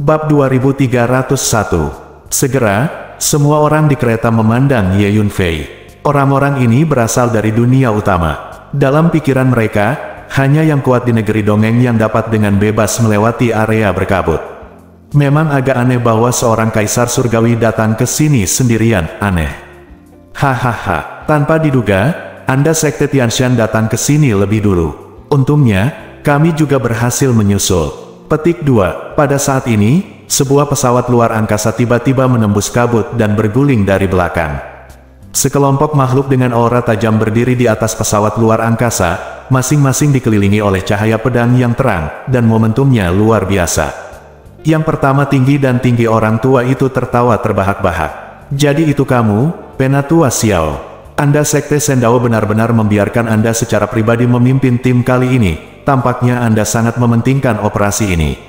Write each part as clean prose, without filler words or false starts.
Bab 2301. Segera, semua orang di kereta memandang Ye Yunfei. Orang-orang ini berasal dari dunia utama. Dalam pikiran mereka, hanya yang kuat di negeri dongeng yang dapat dengan bebas melewati area berkabut. Memang agak aneh bahwa seorang kaisar surgawi datang ke sini sendirian, aneh. Hahaha, tanpa diduga, Anda Sekte Tianshan datang ke sini lebih dulu. Untungnya, kami juga berhasil menyusul. Petik 2. Pada saat ini, sebuah pesawat luar angkasa tiba-tiba menembus kabut dan berguling dari belakang. Sekelompok makhluk dengan aura tajam berdiri di atas pesawat luar angkasa, masing-masing dikelilingi oleh cahaya pedang yang terang, dan momentumnya luar biasa. Yang pertama tinggi dan tinggi orang tua itu tertawa terbahak-bahak. Jadi itu kamu, Penatua Xiao. Anda Sekte Sendao benar-benar membiarkan Anda secara pribadi memimpin tim kali ini. Tampaknya Anda sangat mementingkan operasi ini.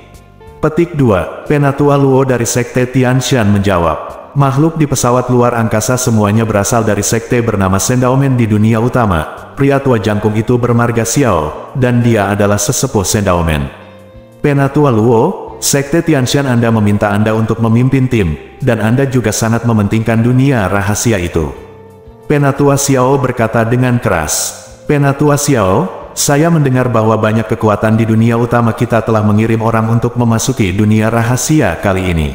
Petik 2. Penatua Luo dari Sekte Tianshan menjawab. Makhluk di pesawat luar angkasa semuanya berasal dari sekte bernama Sendaomen di dunia utama. Pria tua jangkung itu bermarga Xiao, dan dia adalah sesepuh Sendaomen. Penatua Luo, Sekte Tianshan Anda meminta Anda untuk memimpin tim, dan Anda juga sangat mementingkan dunia rahasia itu. Penatua Xiao berkata dengan keras. Penatua Xiao, saya mendengar bahwa banyak kekuatan di dunia utama kita telah mengirim orang untuk memasuki dunia rahasia kali ini.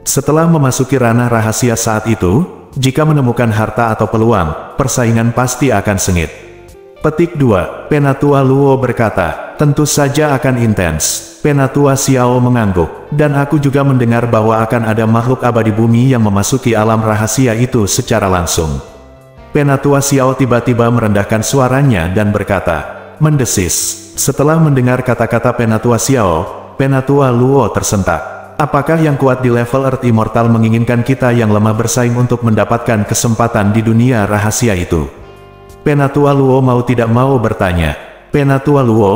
Setelah memasuki ranah rahasia saat itu, jika menemukan harta atau peluang, persaingan pasti akan sengit. Petik 2. Penatua Luo berkata, tentu saja akan intens. Penatua Xiao mengangguk, dan aku juga mendengar bahwa akan ada makhluk abadi bumi yang memasuki alam rahasia itu secara langsung. Penatua Xiao tiba-tiba merendahkan suaranya dan berkata, mendesis. Setelah mendengar kata-kata Penatua Xiao, Penatua Luo tersentak. Apakah yang kuat di level Earth Immortal menginginkan kita yang lemah bersaing untuk mendapatkan kesempatan di dunia rahasia itu? Penatua Luo mau tidak mau bertanya. Penatua Luo,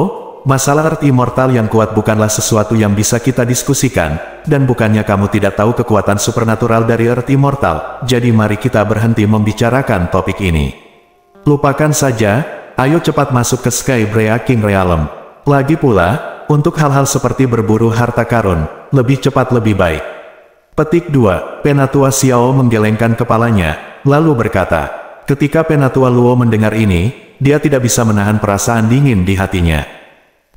masalah Earth Immortal yang kuat bukanlah sesuatu yang bisa kita diskusikan, dan bukannya kamu tidak tahu kekuatan supernatural dari Earth Immortal, jadi mari kita berhenti membicarakan topik ini. Lupakan saja, ayo cepat masuk ke Sky Brea King Realm. Lagi pula, untuk hal-hal seperti berburu harta karun, lebih cepat lebih baik. Petik 2. Penatua Xiao menggelengkan kepalanya, lalu berkata, ketika Penatua Luo mendengar ini, dia tidak bisa menahan perasaan dingin di hatinya.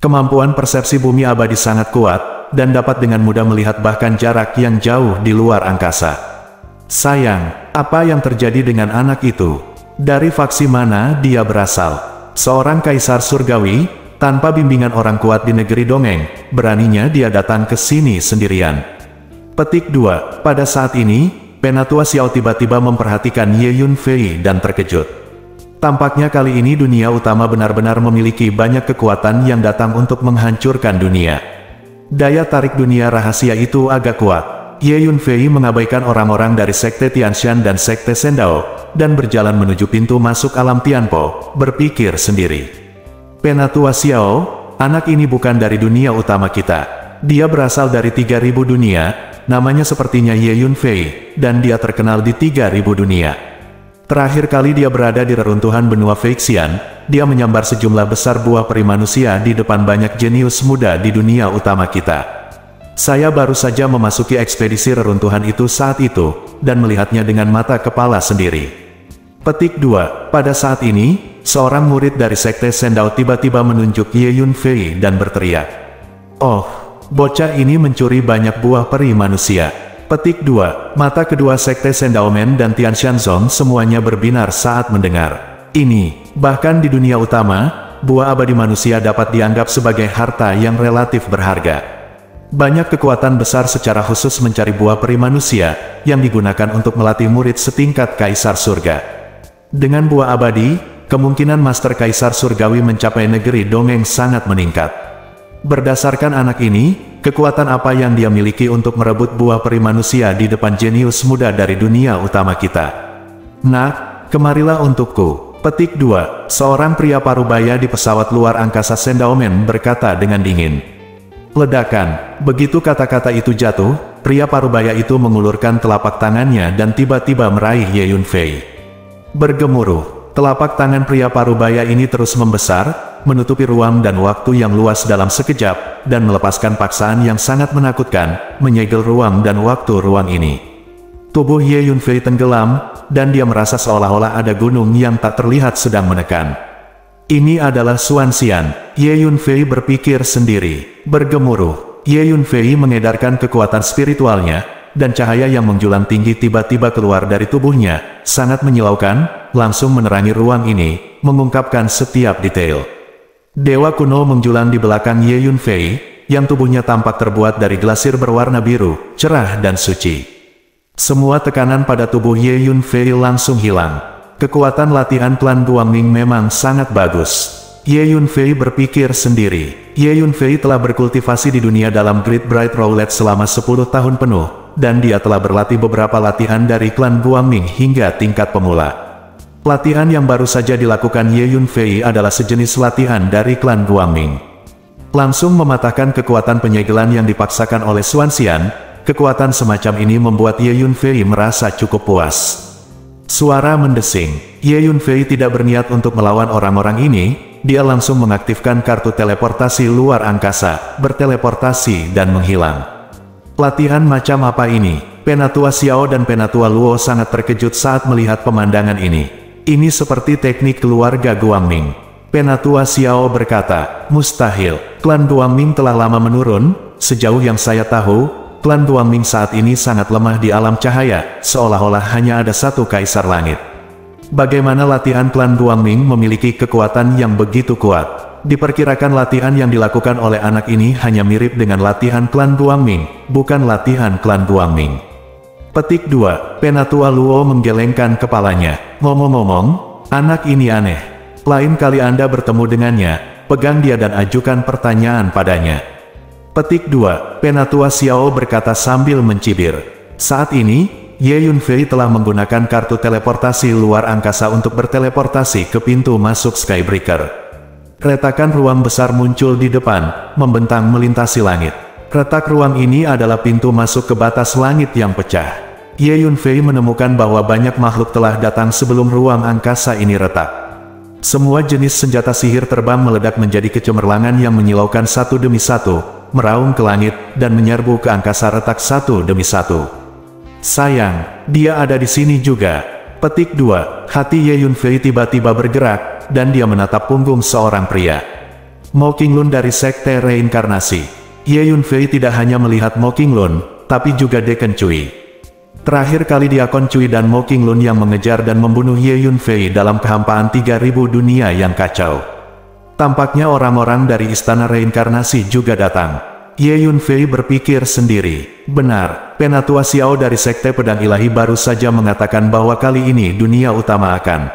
Kemampuan persepsi bumi abadi sangat kuat, dan dapat dengan mudah melihat bahkan jarak yang jauh di luar angkasa. Sayang, apa yang terjadi dengan anak itu? Dari faksi mana dia berasal? Seorang kaisar surgawi, tanpa bimbingan orang kuat di negeri dongeng, beraninya dia datang ke sini sendirian. Petik 2. Pada saat ini, Penatua Xiao tiba-tiba memperhatikan Ye Yunfei dan terkejut. Tampaknya kali ini dunia utama benar-benar memiliki banyak kekuatan yang datang untuk menghancurkan dunia. Daya tarik dunia rahasia itu agak kuat. Ye Yunfei mengabaikan orang-orang dari Sekte Tianshan dan Sekte Sendao, dan berjalan menuju pintu masuk alam Tianpo, berpikir sendiri. Penatua Xiao, anak ini bukan dari dunia utama kita. Dia berasal dari 3000 dunia, namanya sepertinya Ye Yunfei, dan dia terkenal di 3000 dunia. Terakhir kali dia berada di reruntuhan benua Feixian, dia menyambar sejumlah besar buah peri manusia di depan banyak jenius muda di dunia utama kita. Saya baru saja memasuki ekspedisi reruntuhan itu saat itu, dan melihatnya dengan mata kepala sendiri. Petik 2. Pada saat ini, seorang murid dari Sekte Sendao tiba-tiba menunjuk Ye Yunfei dan berteriak. Oh, bocah ini mencuri banyak buah peri manusia. Petik 2. Mata kedua Sekte Sendaomen dan Tianshan Zong semuanya berbinar saat mendengar ini. Bahkan di dunia utama, buah abadi manusia dapat dianggap sebagai harta yang relatif berharga. Banyak kekuatan besar secara khusus mencari buah peri manusia, yang digunakan untuk melatih murid setingkat kaisar surga. Dengan buah abadi, kemungkinan Master Kaisar Surgawi mencapai negeri dongeng sangat meningkat. Berdasarkan anak ini, kekuatan apa yang dia miliki untuk merebut buah peri manusia di depan jenius muda dari dunia utama kita? Nak, kemarilah untukku. Petik 2. Seorang pria parubaya di pesawat luar angkasa Sendaomen berkata dengan dingin. Ledakan. Begitu kata-kata itu jatuh, pria parubaya itu mengulurkan telapak tangannya dan tiba-tiba meraih Ye Yunfei. Bergemuruh, telapak tangan pria parubaya ini terus membesar, menutupi ruang dan waktu yang luas dalam sekejap, dan melepaskan paksaan yang sangat menakutkan, menyegel ruang dan waktu ruang ini. Tubuh Ye Yunfei tenggelam, dan dia merasa seolah-olah ada gunung yang tak terlihat sedang menekan. Ini adalah Xuanxian, Ye Yunfei berpikir sendiri. Bergemuruh, Ye Yunfei mengedarkan kekuatan spiritualnya, dan cahaya yang menjulang tinggi tiba-tiba keluar dari tubuhnya, sangat menyilaukan, langsung menerangi ruang ini, mengungkapkan setiap detail. Dewa kuno menjulang di belakang Ye Yunfei, yang tubuhnya tampak terbuat dari glasir berwarna biru, cerah dan suci. Semua tekanan pada tubuh Ye Yunfei langsung hilang. Kekuatan latihan klan Guangming memang sangat bagus. Ye Yunfei berpikir sendiri. Ye Yunfei telah berkultivasi di dunia dalam Great Bright Roulette selama 10 tahun penuh, dan dia telah berlatih beberapa latihan dari klan Guangming hingga tingkat pemula. Latihan yang baru saja dilakukan Ye Yunfei adalah sejenis latihan dari klan Guangming. Langsung mematahkan kekuatan penyegelan yang dipaksakan oleh Xuanxian, kekuatan semacam ini membuat Ye Yunfei merasa cukup puas. Suara mendesing. Ye Yunfei tidak berniat untuk melawan orang-orang ini, dia langsung mengaktifkan kartu teleportasi luar angkasa, berteleportasi dan menghilang. Latihan macam apa ini? Penatua Xiao dan Penatua Luo sangat terkejut saat melihat pemandangan ini. Ini seperti teknik keluarga Guangming. Penatua Xiao berkata, mustahil, klan Guangming telah lama menurun, sejauh yang saya tahu, klan Guangming saat ini sangat lemah di alam cahaya, seolah-olah hanya ada satu kaisar langit. Bagaimana latihan klan Guangming memiliki kekuatan yang begitu kuat? Diperkirakan latihan yang dilakukan oleh anak ini hanya mirip dengan latihan klan Guangming, bukan latihan klan Guangming. Petik 2. Penatua Luo menggelengkan kepalanya. Ngomong-ngomong, anak ini aneh. Lain kali Anda bertemu dengannya, pegang dia dan ajukan pertanyaan padanya. Petik 2. Penatua Xiao berkata sambil mencibir. Saat ini, Ye Yunfei telah menggunakan kartu teleportasi luar angkasa untuk berteleportasi ke pintu masuk Skybreaker. Retakan ruang besar muncul di depan, membentang melintasi langit. Retak ruang ini adalah pintu masuk ke batas langit yang pecah. Ye Yunfei menemukan bahwa banyak makhluk telah datang sebelum ruang angkasa ini retak. Semua jenis senjata sihir terbang meledak menjadi kecemerlangan yang menyilaukan satu demi satu, meraung ke langit, dan menyerbu ke angkasa retak satu demi satu. Sayang, dia ada di sini juga. Petik 2. Hati Ye Yunfei tiba-tiba bergerak, dan dia menatap punggung seorang pria. Mo Qinglun dari Sekte Reinkarnasi. Ye Yunfei tidak hanya melihat Mo Qinglun, tapi juga Deacon Cui. Terakhir kali Diakon Cui dan Mo Qinglun yang mengejar dan membunuh Ye Yunfei dalam kehampaan 3000 dunia yang kacau. Tampaknya orang-orang dari Istana Reinkarnasi juga datang. Ye Yunfei berpikir sendiri. Benar, Penatua Xiao dari Sekte Pedang Ilahi baru saja mengatakan bahwa kali ini dunia utama akan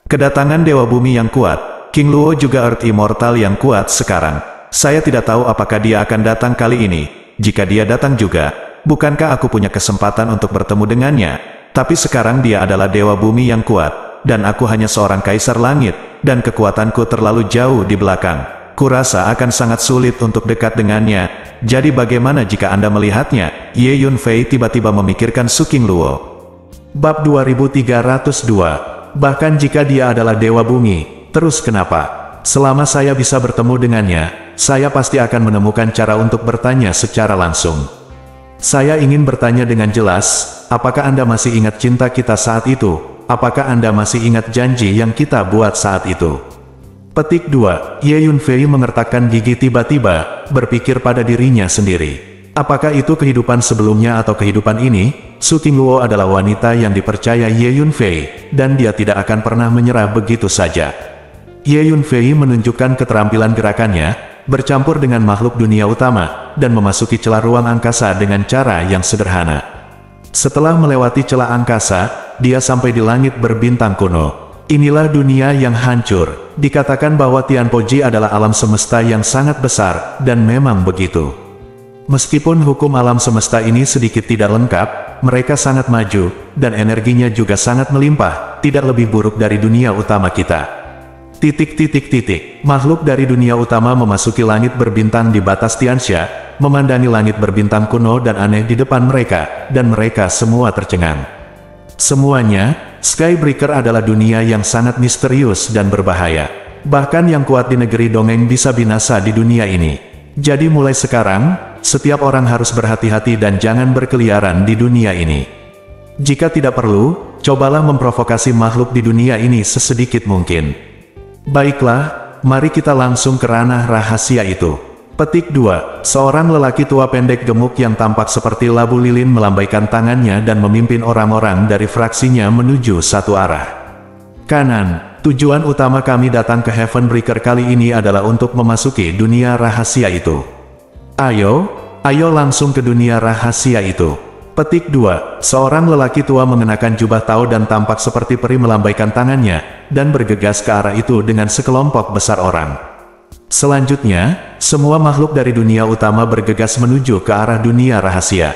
kedatangan Dewa Bumi yang kuat. King Luo juga Earth Immortal yang kuat sekarang. Saya tidak tahu apakah dia akan datang kali ini. Jika dia datang juga, bukankah aku punya kesempatan untuk bertemu dengannya? Tapi sekarang dia adalah Dewa Bumi yang kuat, dan aku hanya seorang kaisar langit, dan kekuatanku terlalu jauh di belakang. Kurasa akan sangat sulit untuk dekat dengannya. Jadi bagaimana jika Anda melihatnya? Ye Yunfei tiba-tiba memikirkan Su King Luo. Bab 2302. Bahkan jika dia adalah Dewa Bumi, terus kenapa? Selama saya bisa bertemu dengannya, saya pasti akan menemukan cara untuk bertanya secara langsung. Saya ingin bertanya dengan jelas, apakah Anda masih ingat cinta kita saat itu? Apakah Anda masih ingat janji yang kita buat saat itu? Petik 2. Ye Yunfei mengertakkan gigi tiba-tiba, berpikir pada dirinya sendiri. Apakah itu kehidupan sebelumnya atau kehidupan ini? Su King Luo adalah wanita yang dipercaya Ye Yunfei, dan dia tidak akan pernah menyerah begitu saja. Ye Yunfei menunjukkan keterampilan gerakannya, bercampur dengan makhluk dunia utama, dan memasuki celah ruang angkasa dengan cara yang sederhana. Setelah melewati celah angkasa, dia sampai di langit berbintang kuno. Inilah dunia yang hancur. Dikatakan bahwa Tianpoji adalah alam semesta yang sangat besar, dan memang begitu. Meskipun hukum alam semesta ini sedikit tidak lengkap, mereka sangat maju, dan energinya juga sangat melimpah, tidak lebih buruk dari dunia utama kita. Makhluk dari dunia utama memasuki langit berbintang di batas Tianxia, memandangi langit berbintang kuno dan aneh di depan mereka, dan mereka semua tercengang. Semuanya, Skybreaker adalah dunia yang sangat misterius dan berbahaya. Bahkan yang kuat di negeri dongeng bisa binasa di dunia ini. Jadi mulai sekarang, setiap orang harus berhati-hati dan jangan berkeliaran di dunia ini. Jika tidak perlu, cobalah memprovokasi makhluk di dunia ini sesedikit mungkin. Baiklah, mari kita langsung ke ranah rahasia itu. Petik 2. Seorang lelaki tua pendek gemuk yang tampak seperti labu lilin melambaikan tangannya dan memimpin orang-orang dari fraksinya menuju satu arah. Kanan, tujuan utama kami datang ke Heavenbreaker kali ini adalah untuk memasuki dunia rahasia itu. Ayo langsung ke dunia rahasia itu. Petik 2. Seorang lelaki tua mengenakan jubah tau dan tampak seperti peri melambaikan tangannya, dan bergegas ke arah itu dengan sekelompok besar orang. Selanjutnya, semua makhluk dari dunia utama bergegas menuju ke arah dunia rahasia.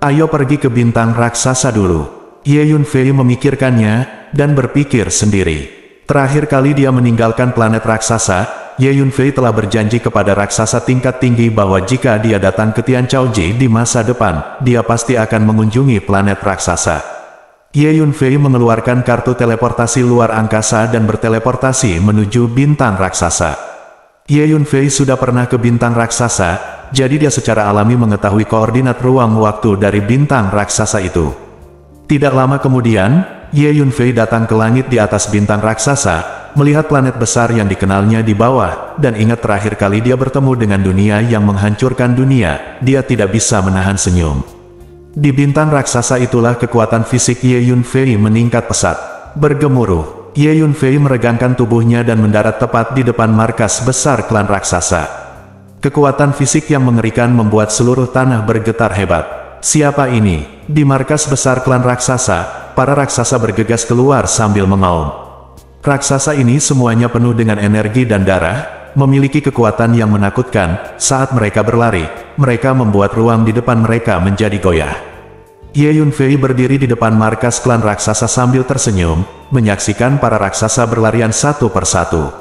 Ayo pergi ke bintang raksasa dulu. Ye Yunfei memikirkannya, dan berpikir sendiri. Terakhir kali dia meninggalkan planet raksasa, Ye Yunfei telah berjanji kepada raksasa tingkat tinggi bahwa jika dia datang ke Tianchaoji di masa depan, dia pasti akan mengunjungi planet raksasa. Ye Yunfei mengeluarkan kartu teleportasi luar angkasa dan berteleportasi menuju bintang raksasa. Ye Yunfei sudah pernah ke bintang raksasa, jadi dia secara alami mengetahui koordinat ruang waktu dari bintang raksasa itu. Tidak lama kemudian, Ye Yunfei datang ke langit di atas bintang raksasa, melihat planet besar yang dikenalnya di bawah, dan ingat terakhir kali dia bertemu dengan dunia yang menghancurkan dunia, dia tidak bisa menahan senyum. Di bintang raksasa itulah kekuatan fisik Ye Yunfei meningkat pesat. Bergemuruh, Ye Yunfei meregangkan tubuhnya dan mendarat tepat di depan markas besar klan raksasa. Kekuatan fisik yang mengerikan membuat seluruh tanah bergetar hebat. Siapa ini? Di markas besar klan raksasa, para raksasa bergegas keluar sambil mengaum. Raksasa ini semuanya penuh dengan energi dan darah, memiliki kekuatan yang menakutkan. Saat mereka berlari, mereka membuat ruang di depan mereka menjadi goyah. Ye Yunfei berdiri di depan markas klan raksasa sambil tersenyum, menyaksikan para raksasa berlarian satu persatu.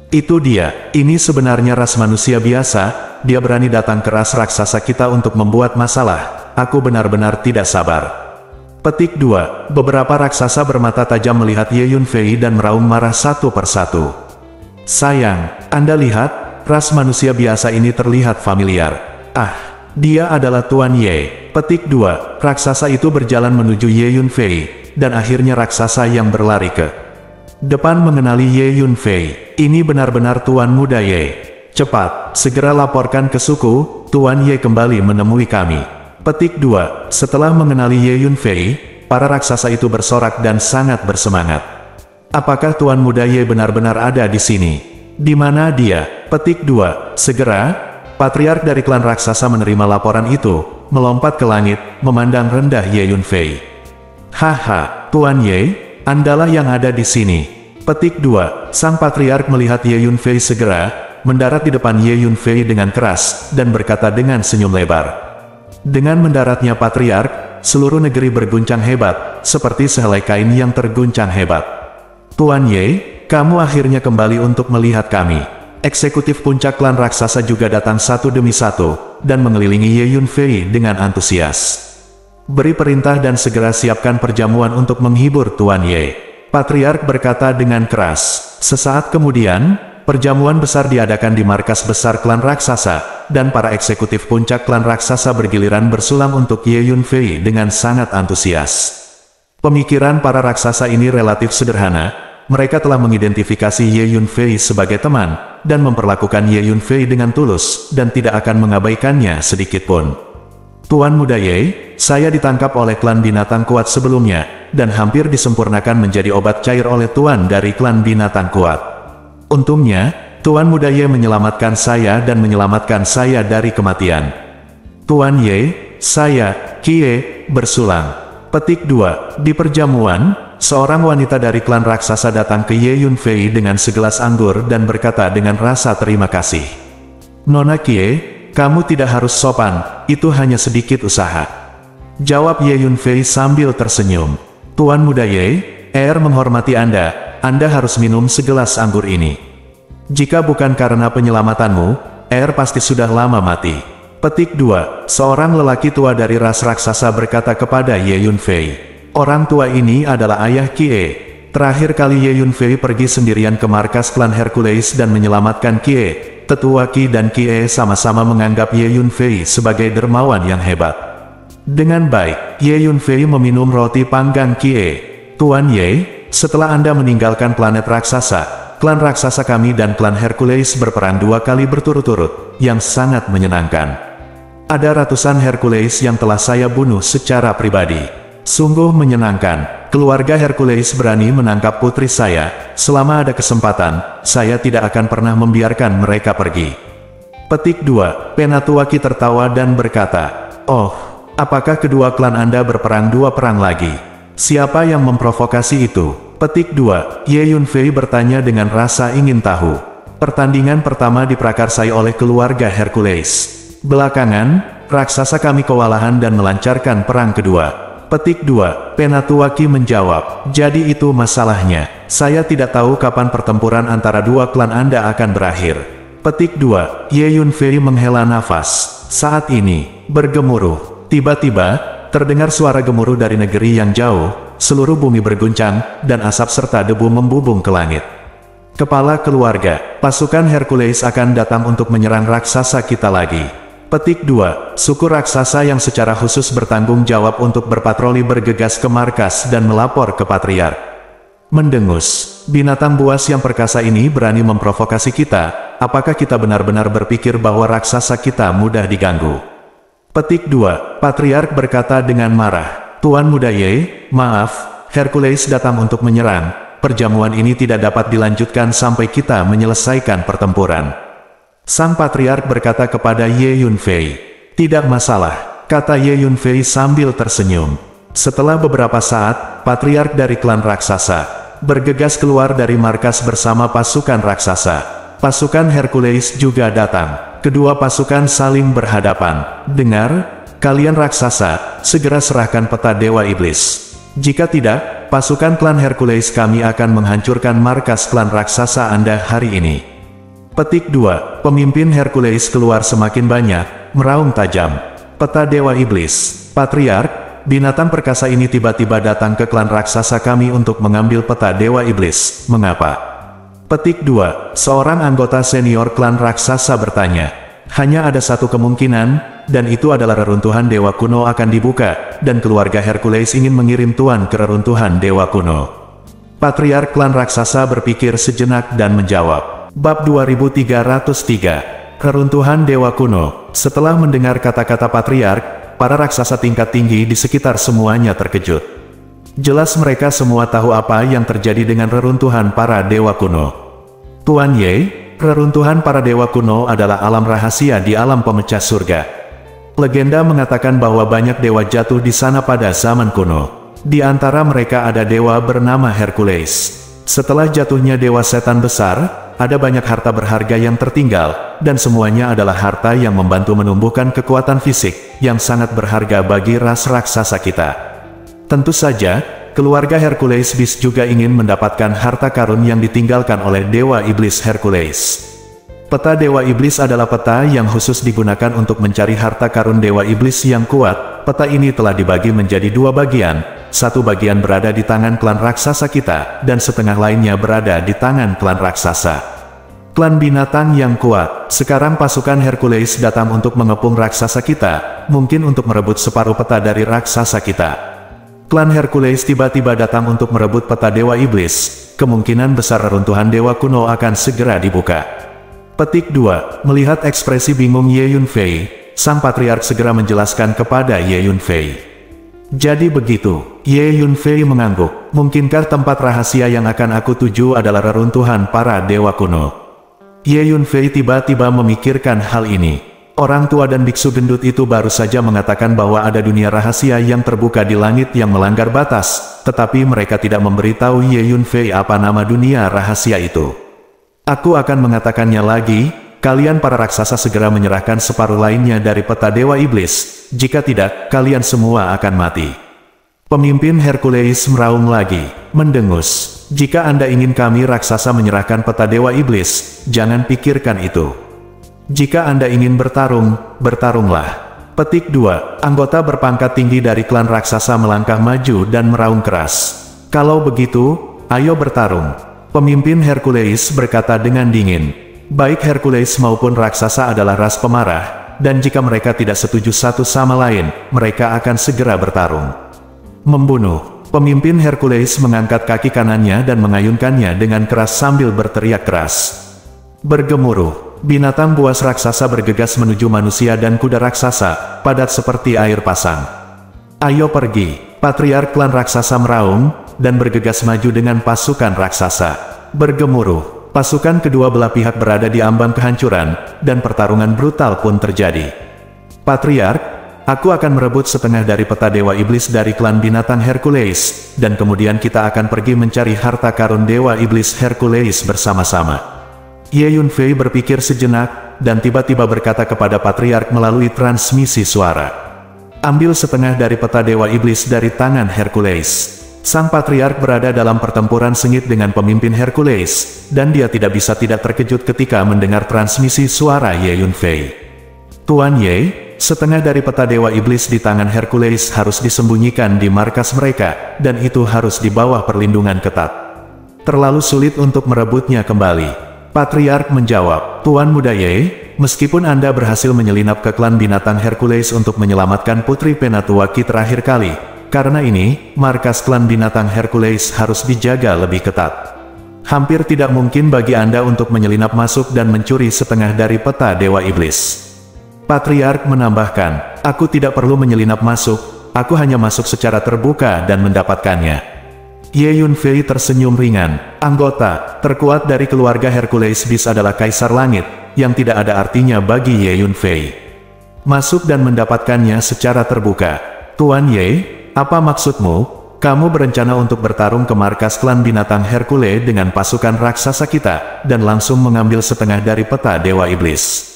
Itu dia, ini sebenarnya ras manusia biasa, dia berani datang ke ras raksasa kita untuk membuat masalah, aku benar-benar tidak sabar. Petik 2. Beberapa raksasa bermata tajam melihat Ye Yunfei dan meraung marah satu persatu. Sayang, Anda lihat, ras manusia biasa ini terlihat familiar. Dia adalah Tuan Ye. Petik 2. Raksasa itu berjalan menuju Ye Yunfei, dan akhirnya raksasa yang berlari ke depan mengenali Ye Yunfei. Ini benar-benar Tuan Muda Ye. Cepat, segera laporkan ke suku, Tuan Ye kembali menemui kami. Petik 2. Setelah mengenali Ye Yunfei, para raksasa itu bersorak dan sangat bersemangat. Apakah Tuan Muda Ye benar-benar ada di sini? Di mana dia? Petik 2. Segera, Patriark dari klan raksasa menerima laporan itu, melompat ke langit, memandang rendah Ye Yunfei. Haha, Tuan Ye, Andalah yang ada di sini. Petik 2. Sang Patriark melihat Ye Yunfei segera, mendarat di depan Ye Yunfei dengan keras, dan berkata dengan senyum lebar. Dengan mendaratnya Patriark, seluruh negeri berguncang hebat, seperti sehelai kain yang terguncang hebat. Tuan Ye, kamu akhirnya kembali untuk melihat kami. Eksekutif puncak klan raksasa juga datang satu demi satu, dan mengelilingi Ye Yunfei dengan antusias. Beri perintah dan segera siapkan perjamuan untuk menghibur Tuan Ye. Patriark berkata dengan keras. Sesaat kemudian, perjamuan besar diadakan di markas besar klan raksasa, dan para eksekutif puncak klan raksasa bergiliran bersulam untuk Ye Yunfei dengan sangat antusias. Pemikiran para raksasa ini relatif sederhana. Mereka telah mengidentifikasi Ye Yunfei sebagai teman, dan memperlakukan Ye Yunfei dengan tulus, dan tidak akan mengabaikannya sedikitpun. Tuan Muda Ye, saya ditangkap oleh klan binatang kuat sebelumnya, dan hampir disempurnakan menjadi obat cair oleh Tuan dari klan binatang kuat. Untungnya, Tuan Muda Ye menyelamatkan saya dan menyelamatkan saya dari kematian. Tuan Ye, saya, Kie, bersulang. Petik 2. Di perjamuan, seorang wanita dari klan raksasa datang ke Ye Yunfei dengan segelas anggur dan berkata dengan rasa terima kasih. Nona Kie, kamu tidak harus sopan, itu hanya sedikit usaha. Jawab Ye Yunfei sambil tersenyum. Tuan Muda Ye, menghormati Anda harus minum segelas anggur ini. Jika bukan karena penyelamatanmu, pasti sudah lama mati. Petik 2. Seorang lelaki tua dari ras raksasa berkata kepada Ye Yunfei. Orang tua ini adalah ayah Kie. Terakhir kali Ye Yunfei pergi sendirian ke markas klan Hercules dan menyelamatkan Kie. Tetua Qi dan Kie sama-sama menganggap Ye Yunfei sebagai dermawan yang hebat. Dengan baik, Ye Yunfei meminum roti panggang Kie. Tuan Ye, setelah Anda meninggalkan planet raksasa, klan raksasa kami dan klan Hercules berperang 2 kali berturut-turut, yang sangat menyenangkan. Ada ratusan Hercules yang telah saya bunuh secara pribadi. Sungguh menyenangkan, keluarga Hercules berani menangkap putri saya. Selama ada kesempatan, saya tidak akan pernah membiarkan mereka pergi. Petik 2. Penatua Qi tertawa dan berkata, "Oh, apakah kedua klan Anda berperang 2 perang lagi? Siapa yang memprovokasi itu?" Petik 2. Ye Yunfei bertanya dengan rasa ingin tahu. Pertandingan pertama diprakarsai oleh keluarga Hercules. Belakangan, raksasa kami kewalahan dan melancarkan perang kedua. Petik 2. Penatua Qi menjawab, "Jadi itu masalahnya. Saya tidak tahu kapan pertempuran antara 2 klan Anda akan berakhir." Petik 2. Ye Yunfei menghela nafas. Saat ini, bergemuruh. Tiba-tiba, terdengar suara gemuruh dari negeri yang jauh, seluruh bumi berguncang, dan asap serta debu membubung ke langit. Kepala keluarga, pasukan Hercules akan datang untuk menyerang raksasa kita lagi. Petik 2. Suku raksasa yang secara khusus bertanggung jawab untuk berpatroli bergegas ke markas dan melapor ke Patriark. Mendengus, binatang buas yang perkasa ini berani memprovokasi kita. Apakah kita benar-benar berpikir bahwa raksasa kita mudah diganggu? Petik 2. Patriark berkata dengan marah, "Tuan Muda Ye, maaf, Hercules datang untuk menyerang. Perjamuan ini tidak dapat dilanjutkan sampai kita menyelesaikan pertempuran." Sang Patriark berkata kepada Ye Yunfei, "Tidak masalah," kata Ye Yunfei sambil tersenyum. Setelah beberapa saat, Patriark dari klan raksasa bergegas keluar dari markas bersama pasukan raksasa. Pasukan Hercules juga datang. Kedua pasukan saling berhadapan. "Dengar, kalian raksasa, segera serahkan peta Dewa Iblis. Jika tidak, pasukan klan Hercules kami akan menghancurkan markas klan raksasa Anda hari ini." Petik 2. Pemimpin Hercules keluar semakin banyak, meraung tajam. "Peta Dewa Iblis. Patriark, binatang perkasa ini tiba-tiba datang ke klan raksasa kami untuk mengambil peta Dewa Iblis. Mengapa?" Petik 2. Seorang anggota senior klan raksasa bertanya. "Hanya ada satu kemungkinan, dan itu adalah reruntuhan Dewa Kuno akan dibuka, dan keluarga Hercules ingin mengirim tuan ke reruntuhan Dewa Kuno." Patriark klan raksasa berpikir sejenak dan menjawab. Bab 2303. Reruntuhan Dewa Kuno. Setelah mendengar kata-kata Patriark, para raksasa tingkat tinggi di sekitar semuanya terkejut. Jelas mereka semua tahu apa yang terjadi dengan reruntuhan para Dewa Kuno. "Tuan Ye, reruntuhan para Dewa Kuno adalah alam rahasia di alam pemecah surga. Legenda mengatakan bahwa banyak dewa jatuh di sana pada zaman kuno. Di antara mereka ada dewa bernama Hercules. Setelah jatuhnya dewa setan besar, ada banyak harta berharga yang tertinggal, dan semuanya adalah harta yang membantu menumbuhkan kekuatan fisik, yang sangat berharga bagi ras raksasa kita. Tentu saja, keluarga Hercules juga ingin mendapatkan harta karun yang ditinggalkan oleh Dewa Iblis Hercules. Peta Dewa Iblis adalah peta yang khusus digunakan untuk mencari harta karun Dewa Iblis yang kuat. Peta ini telah dibagi menjadi 2 bagian. Satu bagian berada di tangan klan raksasa kita, dan setengah lainnya berada di tangan klan raksasa. Klan binatang yang kuat. Sekarang pasukan Hercules datang untuk mengepung raksasa kita, mungkin untuk merebut separuh peta dari raksasa kita. Klan Hercules tiba-tiba datang untuk merebut peta Dewa Iblis. Kemungkinan besar reruntuhan Dewa Kuno akan segera dibuka. Petik 2. Melihat ekspresi bingung Ye Yunfei, sang Patriark segera menjelaskan kepada Ye Yunfei. "Jadi begitu." Ye Yunfei mengangguk. "Mungkinkah tempat rahasia yang akan aku tuju adalah reruntuhan para Dewa Kuno?" Ye Yunfei tiba-tiba memikirkan hal ini. Orang tua dan biksu gendut itu baru saja mengatakan bahwa ada dunia rahasia yang terbuka di langit yang melanggar batas, tetapi mereka tidak memberitahu Ye Yunfei apa nama dunia rahasia itu. "Aku akan mengatakannya lagi, kalian para raksasa segera menyerahkan separuh lainnya dari peta Dewa Iblis, jika tidak, kalian semua akan mati." Pemimpin Hercules meraung lagi, mendengus. "Jika Anda ingin kami raksasa menyerahkan peta Dewa Iblis, jangan pikirkan itu. Jika Anda ingin bertarung, bertarunglah." Petik 2. Anggota berpangkat tinggi dari klan raksasa melangkah maju dan meraung keras. "Kalau begitu, ayo bertarung." Pemimpin Hercules berkata dengan dingin. Baik Hercules maupun raksasa adalah ras pemarah, dan jika mereka tidak setuju satu sama lain, mereka akan segera bertarung. Membunuh. Pemimpin Hercules mengangkat kaki kanannya dan mengayunkannya dengan keras sambil berteriak keras. Bergemuruh. Binatang buas raksasa bergegas menuju manusia dan kuda raksasa, padat seperti air pasang. Ayo pergi. Patriark klan raksasa meraung, dan bergegas maju dengan pasukan raksasa. Bergemuruh. Pasukan kedua belah pihak berada di ambang kehancuran, dan pertarungan brutal pun terjadi. Patriark, aku akan merebut setengah dari peta Dewa Iblis dari klan binatang Hercules, dan kemudian kita akan pergi mencari harta karun Dewa Iblis Hercules bersama-sama. Ye Yunfei berpikir sejenak, dan tiba-tiba berkata kepada Patriark melalui transmisi suara. Ambil setengah dari peta Dewa Iblis dari tangan Hercules. Sang Patriark berada dalam pertempuran sengit dengan pemimpin Hercules, dan dia tidak bisa tidak terkejut ketika mendengar transmisi suara Ye Yunfei. Tuan Ye, setengah dari peta Dewa Iblis di tangan Hercules harus disembunyikan di markas mereka, dan itu harus di bawah perlindungan ketat. Terlalu sulit untuk merebutnya kembali. Patriark menjawab, Tuan Muda Ye, meskipun Anda berhasil menyelinap ke klan binatang Hercules untuk menyelamatkan Putri Penatuaki terakhir kali, karena ini, markas klan binatang Hercules harus dijaga lebih ketat. Hampir tidak mungkin bagi Anda untuk menyelinap masuk dan mencuri setengah dari peta Dewa Iblis. Patriark menambahkan, aku tidak perlu menyelinap masuk, aku hanya masuk secara terbuka dan mendapatkannya. Ye Yunfei tersenyum ringan. Anggota terkuat dari keluarga Hercules Beast adalah Kaisar Langit, yang tidak ada artinya bagi Ye Yunfei. Masuk dan mendapatkannya secara terbuka. Tuan Ye, apa maksudmu? Kamu berencana untuk bertarung ke markas klan binatang Hercules dengan pasukan raksasa kita, dan langsung mengambil setengah dari peta Dewa Iblis.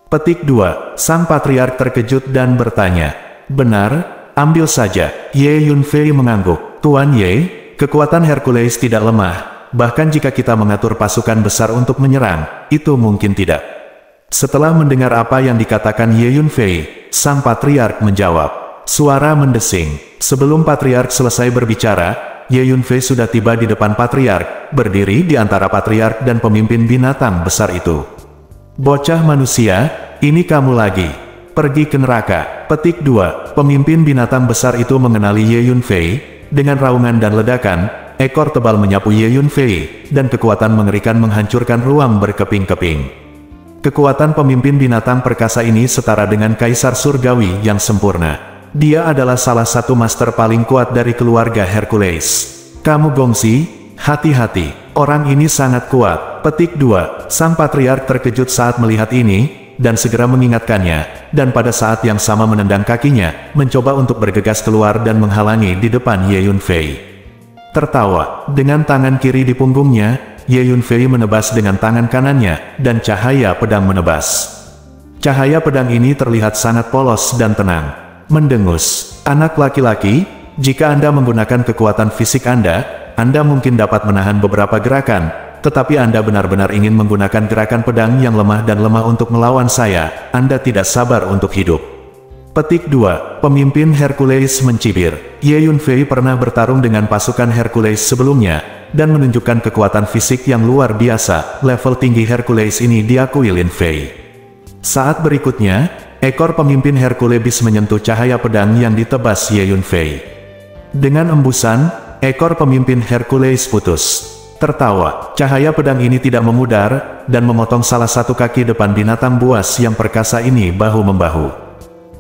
Petik 2. Sang Patriark terkejut dan bertanya. Benar, ambil saja. Ye Yunfei mengangguk. Tuan Ye, kekuatan Hercules tidak lemah, bahkan jika kita mengatur pasukan besar untuk menyerang, itu mungkin tidak. Setelah mendengar apa yang dikatakan Ye Yunfei, Sang Patriark menjawab. Suara mendesing. Sebelum Patriark selesai berbicara, Ye Yunfei sudah tiba di depan Patriark, berdiri di antara Patriark dan pemimpin binatang besar itu. Bocah manusia, ini kamu lagi. Pergi ke neraka. Petik 2. Pemimpin binatang besar itu mengenali Ye Yunfei. Dengan raungan dan ledakan, ekor tebal menyapu Ye Yunfei, dan kekuatan mengerikan menghancurkan ruang berkeping-keping. Kekuatan pemimpin binatang perkasa ini setara dengan Kaisar Surgawi yang sempurna. Dia adalah salah satu master paling kuat dari keluarga Hercules. Kamu gongsi, hati-hati, orang ini sangat kuat. Petik 2. Sang Patriark terkejut saat melihat ini, dan segera mengingatkannya, dan pada saat yang sama menendang kakinya, mencoba untuk bergegas keluar dan menghalangi di depan Ye Yunfei. Tertawa, dengan tangan kiri di punggungnya, Ye Yunfei menebas dengan tangan kanannya, dan cahaya pedang menebas. Cahaya pedang ini terlihat sangat polos dan tenang. Mendengus. Anak laki-laki, jika Anda menggunakan kekuatan fisik Anda mungkin dapat menahan beberapa gerakan, tetapi Anda benar-benar ingin menggunakan gerakan pedang yang lemah dan lemah untuk melawan saya, Anda tidak sabar untuk hidup. Petik 2. Pemimpin Hercules mencibir. Ye Yunfei pernah bertarung dengan pasukan Hercules sebelumnya, dan menunjukkan kekuatan fisik yang luar biasa. Level tinggi Hercules ini diakui Lin Fei. Saat berikutnya, ekor pemimpin Hercules menyentuh cahaya pedang yang ditebas Ye Yunfei. Dengan embusan, ekor pemimpin Hercules putus. Tertawa, cahaya pedang ini tidak memudar, dan memotong salah satu kaki depan binatang buas yang perkasa ini bahu-membahu.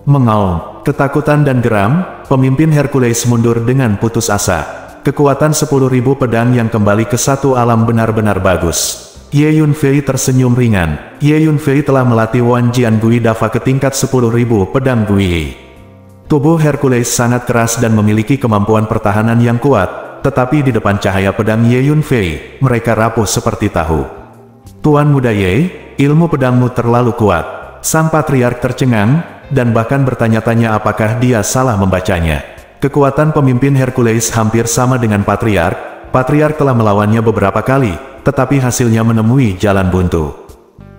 Mengaum, ketakutan dan geram, pemimpin Hercules mundur dengan putus asa. Kekuatan 10.000 pedang yang kembali ke satu alam benar-benar bagus. Ye Yunfei tersenyum ringan. Ye Yunfei telah melatih Wan Jiangui Dava ke tingkat 10.000 pedang Gui. Tubuh Hercules sangat keras dan memiliki kemampuan pertahanan yang kuat, tetapi di depan cahaya pedang Ye Yunfei, mereka rapuh seperti tahu. Tuan Muda Ye, ilmu pedangmu terlalu kuat. Sang Patriark tercengang, dan bahkan bertanya-tanya apakah dia salah membacanya. Kekuatan pemimpin Hercules hampir sama dengan Patriark. Patriark telah melawannya beberapa kali, tetapi hasilnya menemui jalan buntu.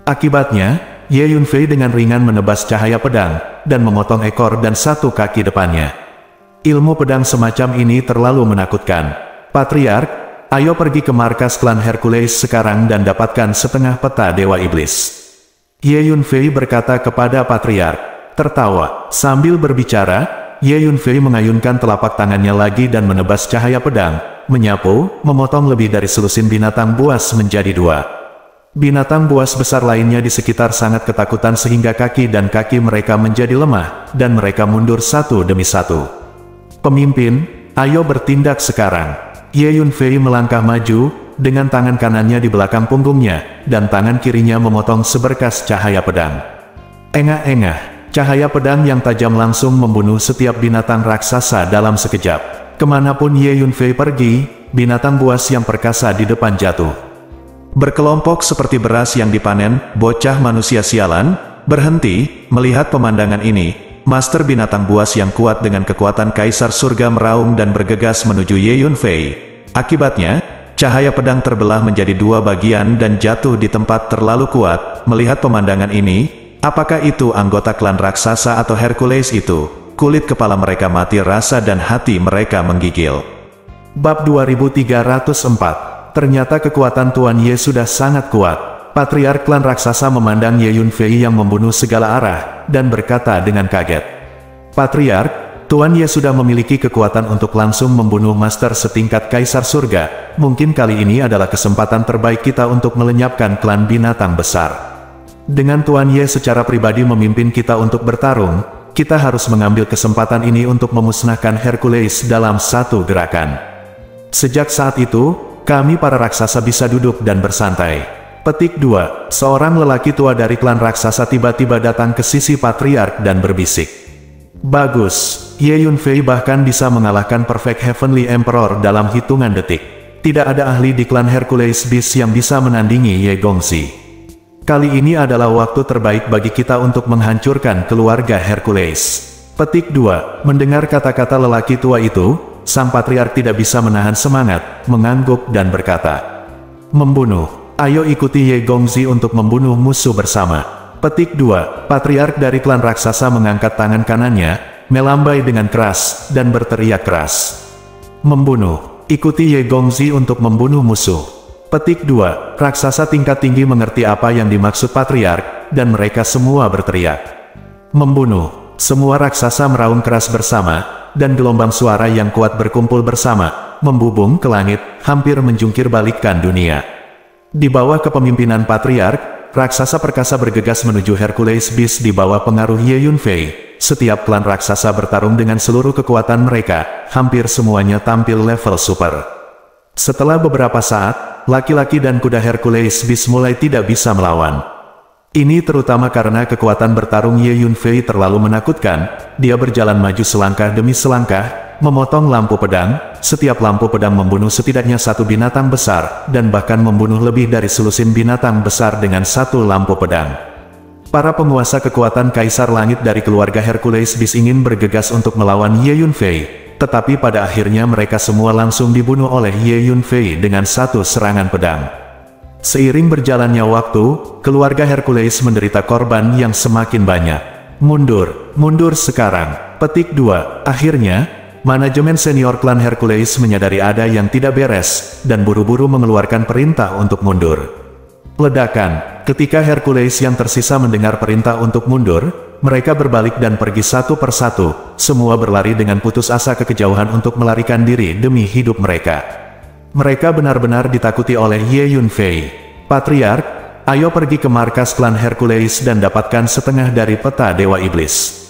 Akibatnya, Ye Yunfei dengan ringan menebas cahaya pedang, dan memotong ekor dan satu kaki depannya. Ilmu pedang semacam ini terlalu menakutkan. Patriark, ayo pergi ke markas klan Hercules sekarang dan dapatkan setengah peta Dewa Iblis. Ye Yunfei berkata kepada Patriark. Tertawa. Sambil berbicara, Ye Yunfei mengayunkan telapak tangannya lagi dan menebas cahaya pedang, menyapu, memotong lebih dari selusin binatang buas menjadi dua. Binatang buas besar lainnya di sekitar sangat ketakutan sehingga kaki dan kaki mereka menjadi lemah, dan mereka mundur satu demi satu. Pemimpin, ayo bertindak sekarang. Ye Yunfei melangkah maju, dengan tangan kanannya di belakang punggungnya, dan tangan kirinya memotong seberkas cahaya pedang. Engah-engah, cahaya pedang yang tajam langsung membunuh setiap binatang raksasa dalam sekejap. Kemanapun Ye Yunfei pergi, binatang buas yang perkasa di depan jatuh. Berkelompok seperti beras yang dipanen, bocah manusia sialan, berhenti, melihat pemandangan ini. Master binatang buas yang kuat dengan kekuatan Kaisar Surga meraung dan bergegas menuju Ye Yunfei. Akibatnya, cahaya pedang terbelah menjadi dua bagian dan jatuh di tempat terlalu kuat. Melihat pemandangan ini, apakah itu anggota klan raksasa atau Hercules itu? Kulit kepala mereka mati rasa dan hati mereka menggigil. Bab 2304. Ternyata kekuatan Tuan Ye sudah sangat kuat. Patriark klan raksasa memandang Ye Yunfei yang membunuh segala arah, dan berkata dengan kaget. Patriark, Tuan Ye sudah memiliki kekuatan untuk langsung membunuh master setingkat Kaisar Surga. Mungkin kali ini adalah kesempatan terbaik kita untuk melenyapkan klan binatang besar. Dengan Tuan Ye secara pribadi memimpin kita untuk bertarung, kita harus mengambil kesempatan ini untuk memusnahkan Hercules dalam satu gerakan. Sejak saat itu, kami para raksasa bisa duduk dan bersantai. Petik 2. Seorang lelaki tua dari klan raksasa tiba-tiba datang ke sisi Patriark dan berbisik. Bagus, Ye Yunfei bahkan bisa mengalahkan Perfect Heavenly Emperor dalam hitungan detik. Tidak ada ahli di klan Hercules Beast yang bisa menandingi Ye Gongzi. Kali ini adalah waktu terbaik bagi kita untuk menghancurkan keluarga Hercules. Petik 2. Mendengar kata-kata lelaki tua itu, sang Patriark tidak bisa menahan semangat, mengangguk dan berkata, "Membunuh. Ayo ikuti Ye Gongzi untuk membunuh musuh bersama." Petik 2. Patriark dari klan raksasa mengangkat tangan kanannya, melambai dengan keras, dan berteriak keras. "Membunuh. Ikuti Ye Gongzi untuk membunuh musuh." Petik 2. Raksasa tingkat tinggi mengerti apa yang dimaksud Patriark, dan mereka semua berteriak. "Membunuh." Semua raksasa meraung keras bersama, dan gelombang suara yang kuat berkumpul bersama, membubung ke langit, hampir menjungkir balikkan dunia. Di bawah kepemimpinan Patriark, raksasa perkasa bergegas menuju Hercules Beast di bawah pengaruh Ye Yunfei. Setiap klan raksasa bertarung dengan seluruh kekuatan mereka, hampir semuanya tampil level super. Setelah beberapa saat, laki-laki dan kuda Hercules Beast mulai tidak bisa melawan. Ini terutama karena kekuatan bertarung Ye Yunfei terlalu menakutkan. Dia berjalan maju selangkah demi selangkah, memotong lampu pedang. Setiap lampu pedang membunuh setidaknya satu binatang besar, dan bahkan membunuh lebih dari selusin binatang besar dengan satu lampu pedang. Para penguasa kekuatan Kaisar Langit dari keluarga Hercules Beast ingin bergegas untuk melawan Ye Yunfei, tetapi pada akhirnya mereka semua langsung dibunuh oleh Ye Yunfei dengan satu serangan pedang. Seiring berjalannya waktu, keluarga Hercules menderita korban yang semakin banyak. Mundur, mundur sekarang. Petik 2. Akhirnya, manajemen senior klan Hercules menyadari ada yang tidak beres, dan buru-buru mengeluarkan perintah untuk mundur. Ledakan. Ketika Hercules yang tersisa mendengar perintah untuk mundur, mereka berbalik dan pergi satu persatu. Semua berlari dengan putus asa ke kejauhan untuk melarikan diri demi hidup mereka. Mereka benar-benar ditakuti oleh Ye Yunfei. Patriark, ayo pergi ke markas klan Hercules dan dapatkan setengah dari peta Dewa Iblis.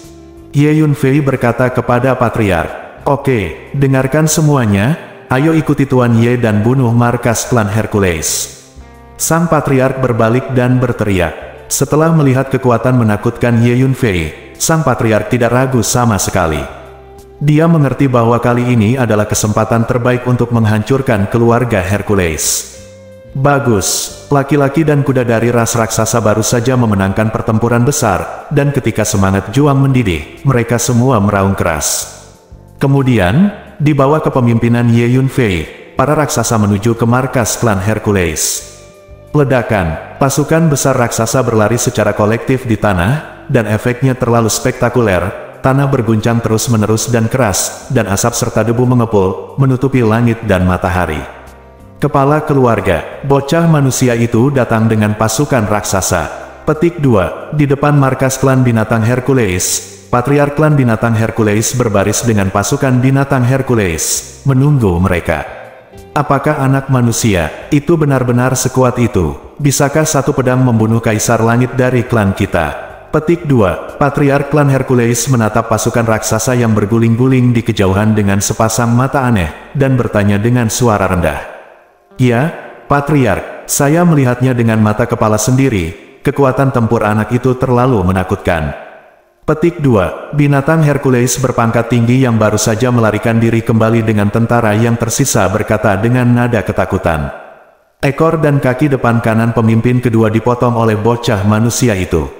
Ye Yunfei berkata kepada Patriark, "Oke, dengarkan semuanya, ayo ikuti Tuan Ye dan bunuh markas klan Hercules." Sang Patriark berbalik dan berteriak. Setelah melihat kekuatan menakutkan Ye Yunfei, sang Patriark tidak ragu sama sekali. Dia mengerti bahwa kali ini adalah kesempatan terbaik untuk menghancurkan keluarga Hercules. Bagus, laki-laki dan kuda dari ras raksasa baru saja memenangkan pertempuran besar, dan ketika semangat juang mendidih, mereka semua meraung keras. Kemudian, di bawah kepemimpinan Ye Yunfei, para raksasa menuju ke markas klan Hercules. Ledakan, pasukan besar raksasa berlari secara kolektif di tanah, dan efeknya terlalu spektakuler. Tanah berguncang terus-menerus dan keras, dan asap serta debu mengepul, menutupi langit dan matahari. Kepala keluarga, bocah manusia itu datang dengan pasukan raksasa. Petik 2. Di depan markas klan binatang Hercules, Patriark klan binatang Hercules berbaris dengan pasukan binatang Hercules, menunggu mereka. Apakah anak manusia itu benar-benar sekuat itu? Bisakah satu pedang membunuh kaisar langit dari klan kita? Petik 2. Patriark klan Hercules menatap pasukan raksasa yang berguling-guling di kejauhan dengan sepasang mata aneh, dan bertanya dengan suara rendah. Ya, Patriark, saya melihatnya dengan mata kepala sendiri, kekuatan tempur anak itu terlalu menakutkan. Petik 2. Binatang Hercules berpangkat tinggi yang baru saja melarikan diri kembali dengan tentara yang tersisa berkata dengan nada ketakutan. Ekor dan kaki depan kanan pemimpin kedua dipotong oleh bocah manusia itu.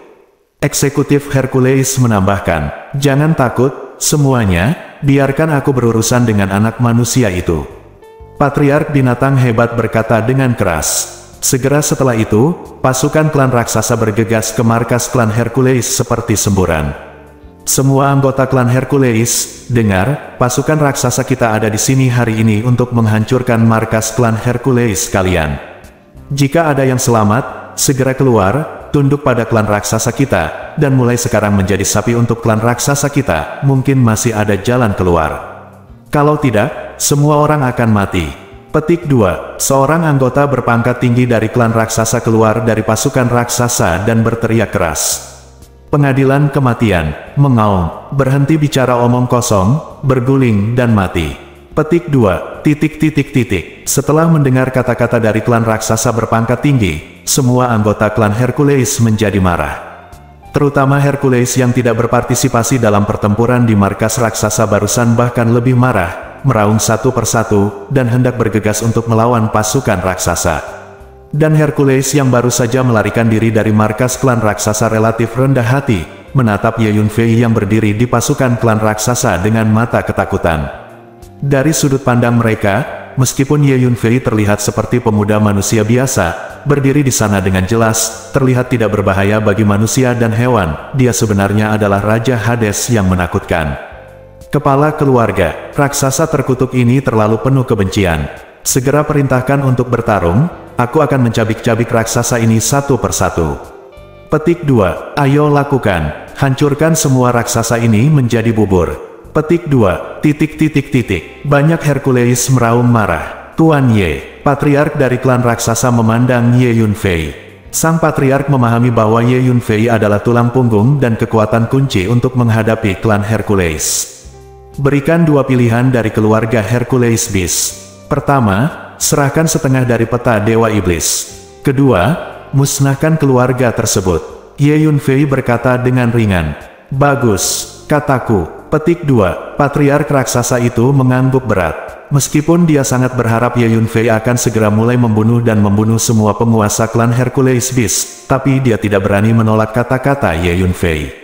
Eksekutif Hercules menambahkan, "Jangan takut, semuanya, biarkan aku berurusan dengan anak manusia itu." Patriark binatang hebat berkata dengan keras. Segera setelah itu, pasukan klan raksasa bergegas ke markas klan Hercules seperti semburan. Semua anggota klan Hercules, dengar, pasukan raksasa kita ada di sini hari ini untuk menghancurkan markas klan Hercules kalian. Jika ada yang selamat, segera keluar, tunduk pada klan raksasa kita, dan mulai sekarang menjadi sapi untuk klan raksasa kita, mungkin masih ada jalan keluar. Kalau tidak, semua orang akan mati. Petik 2. Seorang anggota berpangkat tinggi dari klan raksasa keluar dari pasukan raksasa dan berteriak keras. Pengadilan kematian, mengaum, berhenti bicara omong kosong, berguling dan mati. Petik 2. Setelah mendengar kata-kata dari klan raksasa berpangkat tinggi, semua anggota klan Hercules menjadi marah. Terutama Hercules yang tidak berpartisipasi dalam pertempuran di markas raksasa barusan bahkan lebih marah, meraung satu persatu, dan hendak bergegas untuk melawan pasukan raksasa. Dan Hercules yang baru saja melarikan diri dari markas klan raksasa relatif rendah hati, menatap Ye Yunfei yang berdiri di pasukan klan raksasa dengan mata ketakutan. Dari sudut pandang mereka, meskipun Ye Yunfei terlihat seperti pemuda manusia biasa, berdiri di sana dengan jelas, terlihat tidak berbahaya bagi manusia dan hewan, dia sebenarnya adalah Raja Hades yang menakutkan. Kepala keluarga, raksasa terkutuk ini terlalu penuh kebencian. Segera perintahkan untuk bertarung, aku akan mencabik-cabik raksasa ini satu persatu. Petik 2. Ayo lakukan, hancurkan semua raksasa ini menjadi bubur. Petik 2. Banyak Hercules meraung marah. Tuan Ye, patriark dari klan raksasa memandang Ye Yunfei. Sang patriark memahami bahwa Ye Yunfei adalah tulang punggung dan kekuatan kunci untuk menghadapi klan Hercules. Berikan dua pilihan dari keluarga Hercules Beast. Pertama, serahkan setengah dari peta Dewa Iblis. Kedua, musnahkan keluarga tersebut. Ye Yunfei berkata dengan ringan. Bagus, kataku. Petik 2. Patriark raksasa itu mengangguk berat. Meskipun dia sangat berharap Ye Yunfei akan segera mulai membunuh dan membunuh semua penguasa klan Hercules Beast, tapi dia tidak berani menolak kata-kata Ye Yunfei.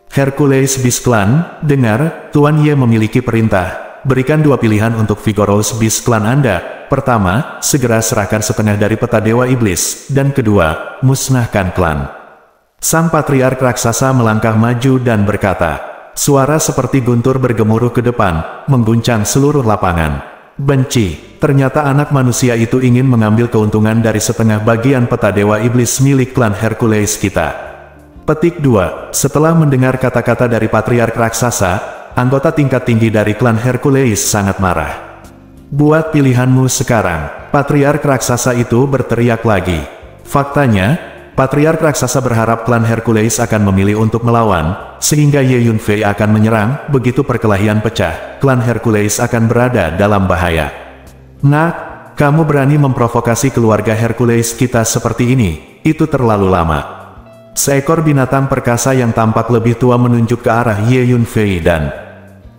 Hercules Beast Clan, dengar, Tuan Ye memiliki perintah. Berikan dua pilihan untuk Vigorous Beast Clan Anda. Pertama, segera serahkan setengah dari peta Dewa Iblis, dan kedua, musnahkan klan. Sang patriark raksasa melangkah maju dan berkata. Suara seperti guntur bergemuruh ke depan, mengguncang seluruh lapangan. Benci, ternyata anak manusia itu ingin mengambil keuntungan dari setengah bagian peta Dewa Iblis milik klan Hercules kita. Petik 2. Setelah mendengar kata-kata dari patriark raksasa, anggota tingkat tinggi dari klan Hercules sangat marah. Buat pilihanmu sekarang, patriark raksasa itu berteriak lagi. Faktanya, patriark raksasa berharap klan Hercules akan memilih untuk melawan, sehingga Ye Yunfei akan menyerang. Begitu perkelahian pecah, klan Hercules akan berada dalam bahaya. Nak, kamu berani memprovokasi keluarga Hercules kita seperti ini, itu terlalu lama. Seekor binatang perkasa yang tampak lebih tua menunjuk ke arah Ye Yunfei dan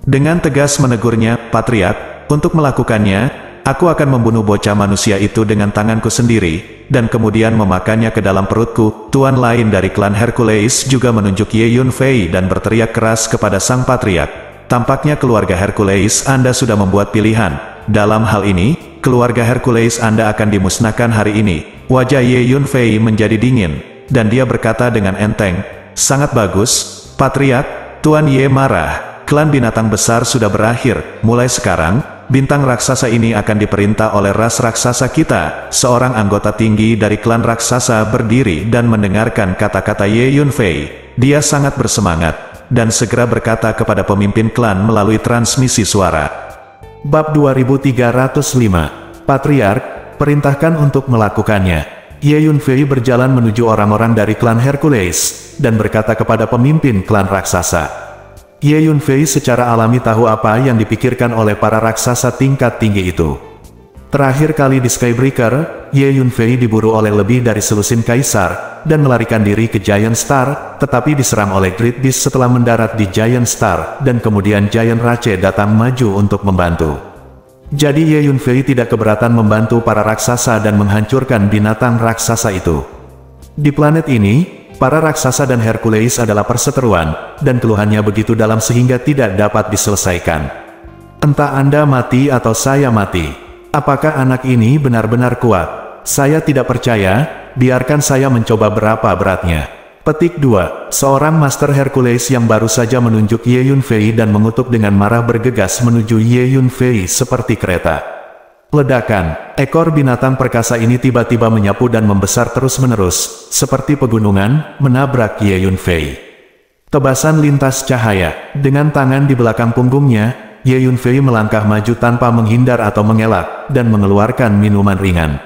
dengan tegas menegurnya, Patriark, untuk melakukannya, aku akan membunuh bocah manusia itu dengan tanganku sendiri, dan kemudian memakannya ke dalam perutku. Tuan lain dari klan Hercules juga menunjuk Ye Yunfei dan berteriak keras kepada sang patriark. Tampaknya keluarga Hercules Anda sudah membuat pilihan. Dalam hal ini, keluarga Hercules Anda akan dimusnahkan hari ini. Wajah Ye Yunfei menjadi dingin, dan dia berkata dengan enteng, sangat bagus, patriark. Tuan Ye marah. Klan binatang besar sudah berakhir. Mulai sekarang, bintang raksasa ini akan diperintah oleh ras raksasa kita. Seorang anggota tinggi dari klan raksasa berdiri dan mendengarkan kata-kata Ye Yunfei. Dia sangat bersemangat, dan segera berkata kepada pemimpin klan melalui transmisi suara. Bab 2305. Patriark, perintahkan untuk melakukannya. Ye Yunfei berjalan menuju orang-orang dari klan Hercules, dan berkata kepada pemimpin klan raksasa. Ye Yunfei secara alami tahu apa yang dipikirkan oleh para raksasa tingkat tinggi itu. Terakhir kali di Skybreaker, Ye Yunfei diburu oleh lebih dari selusin kaisar, dan melarikan diri ke Giant Star, tetapi diserang oleh Great Beast setelah mendarat di Giant Star, dan kemudian Giant Rache datang maju untuk membantu. Jadi Ye Yunfei tidak keberatan membantu para raksasa dan menghancurkan binatang raksasa itu. Di planet ini, para raksasa dan Hercules adalah perseteruan, dan keluhannya begitu dalam sehingga tidak dapat diselesaikan. Entah Anda mati atau saya mati. Apakah anak ini benar-benar kuat? Saya tidak percaya, biarkan saya mencoba berapa beratnya. Petik 2. Seorang Master Hercules yang baru saja menunjuk Ye Yunfei dan mengutuk dengan marah bergegas menuju Ye Yunfei seperti kereta. Ledakan. Ekor binatang perkasa ini tiba-tiba menyapu dan membesar terus-menerus, seperti pegunungan, menabrak Ye Yunfei. Tebasan lintas cahaya. Dengan tangan di belakang punggungnya, Ye Yunfei melangkah maju tanpa menghindar atau mengelak, dan mengeluarkan minuman ringan.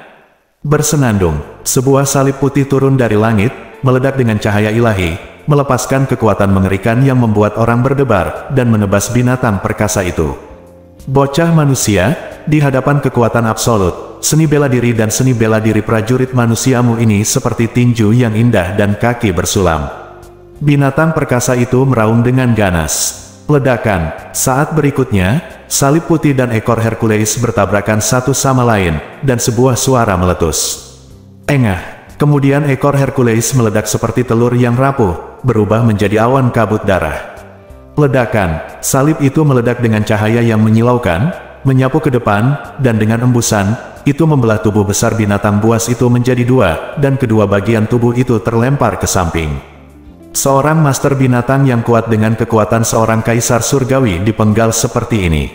Bersenandung. Sebuah salib putih turun dari langit, meledak dengan cahaya ilahi, melepaskan kekuatan mengerikan yang membuat orang berdebar, dan menebas binatang perkasa itu. Bocah manusia, di hadapan kekuatan absolut, seni bela diri dan seni bela diri prajurit manusiamu ini seperti tinju yang indah dan kaki bersulam. Binatang perkasa itu meraung dengan ganas. Ledakan. Saat berikutnya, salib putih dan ekor Hercules bertabrakan satu sama lain, dan sebuah suara meletus. Engah. Kemudian ekor Hercules meledak seperti telur yang rapuh, berubah menjadi awan kabut darah. Ledakan. Salib itu meledak dengan cahaya yang menyilaukan, menyapu ke depan, dan dengan embusan, itu membelah tubuh besar binatang buas itu menjadi dua, dan kedua bagian tubuh itu terlempar ke samping. Seorang master binatang yang kuat dengan kekuatan seorang kaisar surgawi dipenggal seperti ini.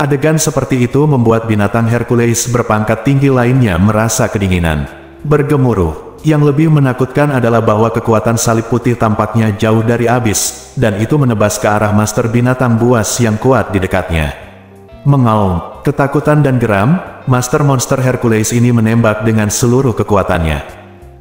Adegan seperti itu membuat binatang Hercules berpangkat tinggi lainnya merasa kedinginan. Bergemuruh. Yang lebih menakutkan adalah bahwa kekuatan salib putih tampaknya jauh dari abis, dan itu menebas ke arah master binatang buas yang kuat di dekatnya. Mengaum, ketakutan dan geram, master monster Hercules ini menembak dengan seluruh kekuatannya.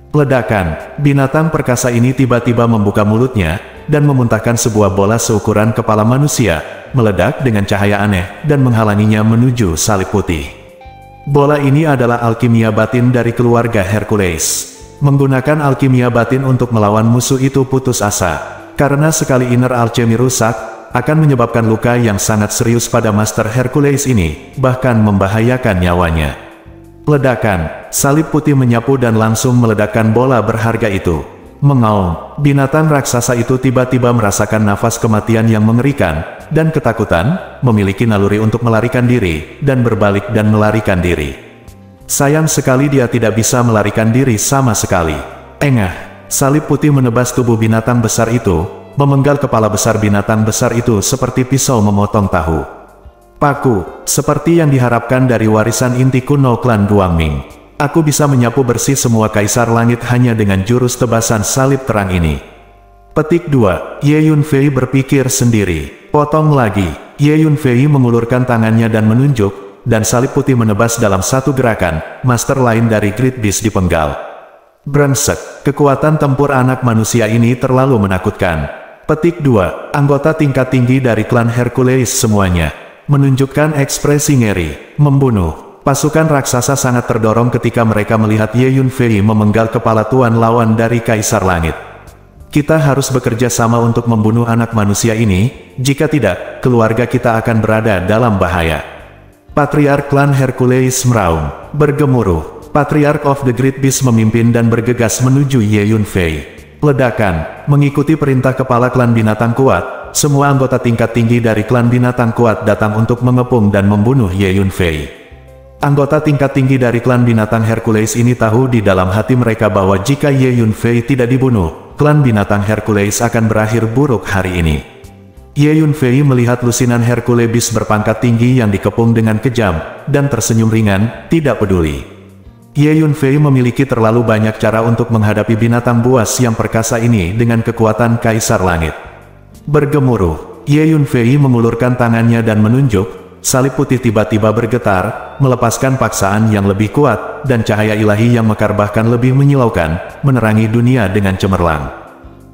Ledakan. Binatang perkasa ini tiba-tiba membuka mulutnya, dan memuntahkan sebuah bola seukuran kepala manusia, meledak dengan cahaya aneh, dan menghalanginya menuju salib putih. Bola ini adalah alkimia batin dari keluarga Hercules. Menggunakan alkimia batin untuk melawan musuh itu putus asa, karena sekali inner alchemy rusak, akan menyebabkan luka yang sangat serius pada Master Hercules ini, bahkan membahayakan nyawanya. Ledakan. Salib putih menyapu dan langsung meledakkan bola berharga itu. Mengaum, binatang raksasa itu tiba-tiba merasakan nafas kematian yang mengerikan, dan ketakutan, memiliki naluri untuk melarikan diri, dan berbalik dan melarikan diri. Sayang sekali dia tidak bisa melarikan diri sama sekali. Engah, salib putih menebas tubuh binatang besar itu, memenggal kepala besar binatang besar itu seperti pisau memotong tahu. Paku, seperti yang diharapkan dari warisan inti kuno klan Duangming. Aku bisa menyapu bersih semua kaisar langit hanya dengan jurus tebasan salib terang ini. Petik 2. Ye Yunfei berpikir sendiri. Potong lagi. Ye Yunfei mengulurkan tangannya dan menunjuk, dan salib putih menebas dalam satu gerakan. Master lain dari Great Beast dipenggal. Brengsek. Kekuatan tempur anak manusia ini terlalu menakutkan. Petik 2. Anggota tingkat tinggi dari klan Hercules semuanya menunjukkan ekspresi ngeri, membunuh. Pasukan raksasa sangat terdorong ketika mereka melihat Ye Yunfei memenggal kepala tuan lawan dari Kaisar Langit. Kita harus bekerja sama untuk membunuh anak manusia ini, jika tidak, keluarga kita akan berada dalam bahaya. Patriark klan Hercules meraung, bergemuruh. Patriark of the Great Beast memimpin dan bergegas menuju Ye Yunfei. Ledakan, mengikuti perintah kepala klan binatang kuat, semua anggota tingkat tinggi dari klan binatang kuat datang untuk mengepung dan membunuh Ye Yunfei. Anggota tingkat tinggi dari klan binatang Hercules ini tahu di dalam hati mereka bahwa jika Ye Yunfei tidak dibunuh, klan binatang Hercules akan berakhir buruk hari ini. Ye Yunfei melihat lusinan Hercules berpangkat tinggi yang dikepung dengan kejam, dan tersenyum ringan, tidak peduli. Ye Yunfei memiliki terlalu banyak cara untuk menghadapi binatang buas yang perkasa ini dengan kekuatan Kaisar Langit. Bergemuruh, Ye Yunfei mengulurkan tangannya dan menunjuk, salib putih tiba-tiba bergetar, melepaskan paksaan yang lebih kuat, dan cahaya ilahi yang mekar bahkan lebih menyilaukan, menerangi dunia dengan cemerlang.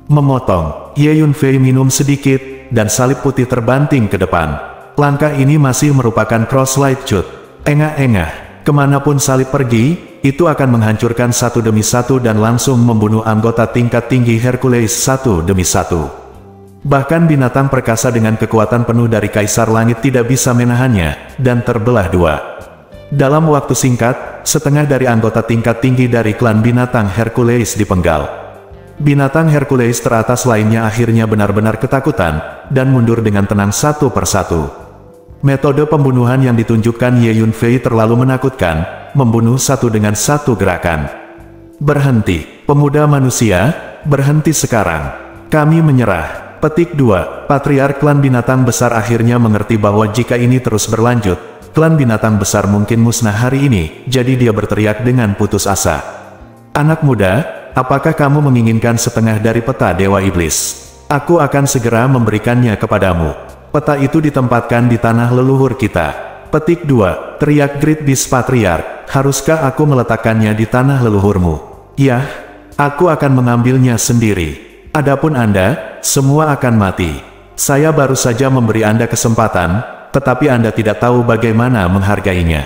Memotong, Ye Yunfei minum sedikit, dan salib putih terbanting ke depan. Langkah ini masih merupakan crosslight cut. Engah-engah, kemanapun salib pergi, itu akan menghancurkan satu demi satu dan langsung membunuh anggota tingkat tinggi Hercules satu demi satu. Bahkan binatang perkasa dengan kekuatan penuh dari Kaisar Langit tidak bisa menahannya, dan terbelah dua. Dalam waktu singkat, setengah dari anggota tingkat tinggi dari klan binatang Hercules dipenggal. Binatang Hercules teratas lainnya akhirnya benar-benar ketakutan, dan mundur dengan tenang satu persatu. Metode pembunuhan yang ditunjukkan Ye Yunfei terlalu menakutkan, membunuh satu dengan satu gerakan. Berhenti, pemuda manusia, berhenti sekarang. Kami menyerah. Petik 2. Patriark klan binatang besar akhirnya mengerti bahwa jika ini terus berlanjut, klan binatang besar mungkin musnah hari ini, jadi dia berteriak dengan putus asa. Anak muda, apakah kamu menginginkan setengah dari peta Dewa Iblis? Aku akan segera memberikannya kepadamu. Peta itu ditempatkan di tanah leluhur kita. Petik 2. Teriak Great Beast Patriark, haruskah aku meletakkannya di tanah leluhurmu? Yah, aku akan mengambilnya sendiri. Adapun Anda, semua akan mati. Saya baru saja memberi Anda kesempatan, tetapi Anda tidak tahu bagaimana menghargainya.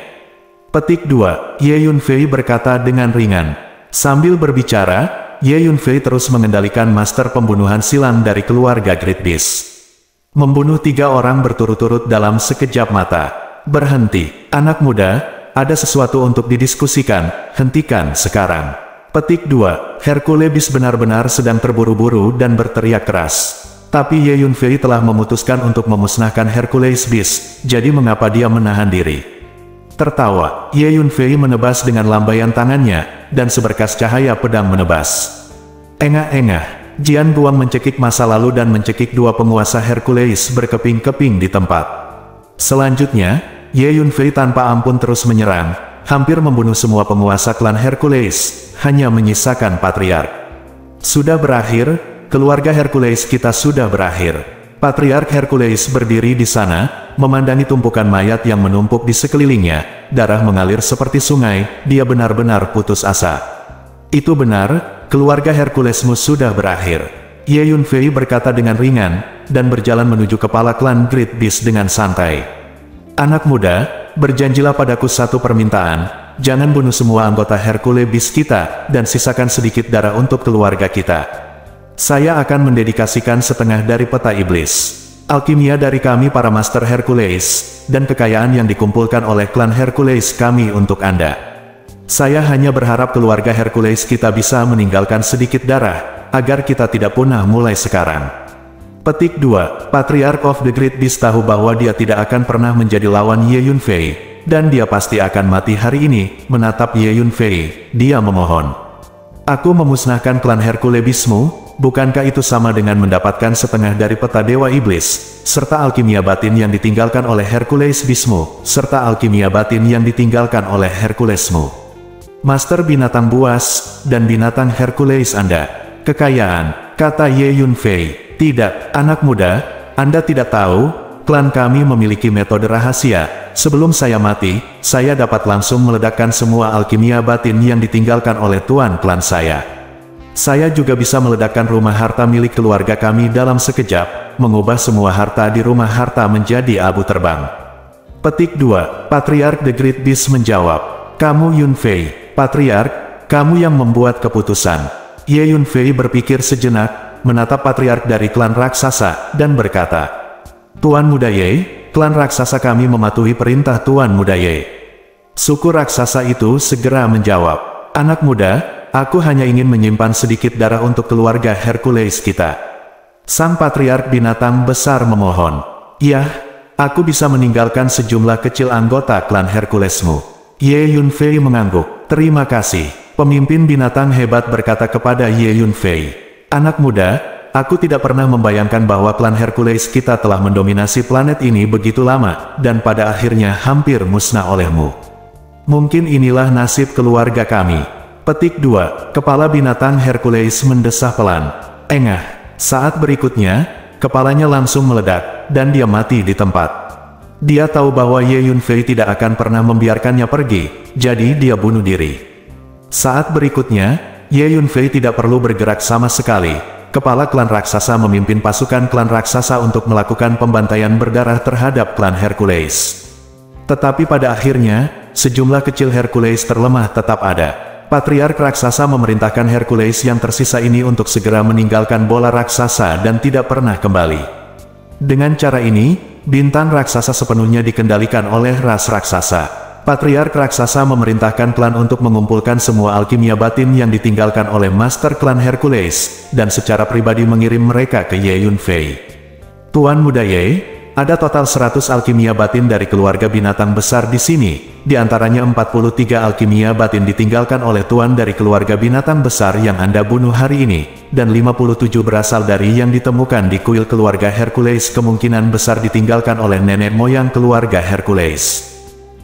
Petik 2. Ye Yunfei berkata dengan ringan. Sambil berbicara, Ye Yunfei terus mengendalikan master pembunuhan silang dari keluarga Great Beast. Membunuh 3 orang berturut-turut dalam sekejap mata. Berhenti, anak muda, ada sesuatu untuk didiskusikan, hentikan sekarang. Petik 2. Hercules benar-benar sedang terburu-buru dan berteriak keras. Tapi Ye Yunfei telah memutuskan untuk memusnahkan Hercules Beast, jadi mengapa dia menahan diri? Tertawa, Ye Yunfei menebas dengan lambaian tangannya, dan seberkas cahaya pedang menebas. Engah-engah, Jian Guang mencekik masa lalu dan mencekik 2 penguasa Hercules berkeping-keping di tempat. Selanjutnya, Ye Yunfei tanpa ampun terus menyerang, hampir membunuh semua penguasa klan Hercules, hanya menyisakan Patriark. Sudah berakhir, keluarga Hercules kita sudah berakhir. Patriark Hercules berdiri di sana, memandangi tumpukan mayat yang menumpuk di sekelilingnya, darah mengalir seperti sungai, dia benar-benar putus asa. Itu benar, keluarga Herculesmu sudah berakhir. Ye Yunfei berkata dengan ringan, dan berjalan menuju kepala klan Great Beast dengan santai. Anak muda, berjanjilah padaku satu permintaan, jangan bunuh semua anggota Hercules Beast kita, dan sisakan sedikit darah untuk keluarga kita. Saya akan mendedikasikan setengah dari peta iblis. Alkimia dari kami para Master Hercules, dan kekayaan yang dikumpulkan oleh klan Hercules kami untuk Anda. Saya hanya berharap keluarga Hercules kita bisa meninggalkan sedikit darah, agar kita tidak punah mulai sekarang. Petik 2. Patriarch of the Great Beast tahu bahwa dia tidak akan pernah menjadi lawan Ye Yunfei, dan dia pasti akan mati hari ini. Menatap Ye Yunfei, dia memohon. Aku memusnahkan klan Herculesmu. Bukankah itu sama dengan mendapatkan setengah dari peta Dewa Iblis, serta alkimia batin yang ditinggalkan oleh Hercules Beastmu, serta alkimia batin yang ditinggalkan oleh Herculesmu? Master binatang buas, dan binatang Hercules Anda. Kekayaan, kata Ye Yunfei. Tidak, anak muda, Anda tidak tahu, klan kami memiliki metode rahasia. Sebelum saya mati, saya dapat langsung meledakkan semua alkimia batin yang ditinggalkan oleh tuan klan saya. Saya juga bisa meledakkan rumah harta milik keluarga kami dalam sekejap, mengubah semua harta di rumah harta menjadi abu terbang. Petik 2. Patriark the Great Beast menjawab. Kamu Yunfei, Patriark, kamu yang membuat keputusan. Ye Yunfei berpikir sejenak, menatap Patriark dari klan raksasa, dan berkata, Tuan Muda Ye, klan raksasa kami mematuhi perintah Tuan Muda Ye. Suku raksasa itu segera menjawab, Anak muda, aku hanya ingin menyimpan sedikit darah untuk keluarga Hercules kita. Sang Patriark binatang besar memohon. Yah, aku bisa meninggalkan sejumlah kecil anggota klan Herculesmu. Ye Yunfei mengangguk. Terima kasih. Pemimpin binatang hebat berkata kepada Ye Yunfei. Anak muda, aku tidak pernah membayangkan bahwa klan Hercules kita telah mendominasi planet ini begitu lama, dan pada akhirnya hampir musnah olehmu. Mungkin inilah nasib keluarga kami. Petik 2. Kepala binatang Hercules mendesah pelan. Engah. Saat berikutnya, kepalanya langsung meledak, dan dia mati di tempat. Dia tahu bahwa Ye Yunfei tidak akan pernah membiarkannya pergi, jadi dia bunuh diri. Saat berikutnya, Ye Yunfei tidak perlu bergerak sama sekali. Kepala klan raksasa memimpin pasukan klan raksasa untuk melakukan pembantaian berdarah terhadap klan Hercules. Tetapi pada akhirnya, sejumlah kecil Hercules terlemah tetap ada. Patriark raksasa memerintahkan Hercules yang tersisa ini untuk segera meninggalkan bola raksasa dan tidak pernah kembali. Dengan cara ini, bintang raksasa sepenuhnya dikendalikan oleh ras raksasa. Patriark raksasa memerintahkan klan untuk mengumpulkan semua alkimia batin yang ditinggalkan oleh master klan Hercules, dan secara pribadi mengirim mereka ke Ye Yunfei. Tuan Muda Ye, ada total 100 alkimia batin dari keluarga binatang besar di sini, di antaranya 43 alkimia batin ditinggalkan oleh tuan dari keluarga binatang besar yang Anda bunuh hari ini, dan 57 berasal dari yang ditemukan di kuil keluarga Hercules, kemungkinan besar ditinggalkan oleh nenek moyang keluarga Hercules.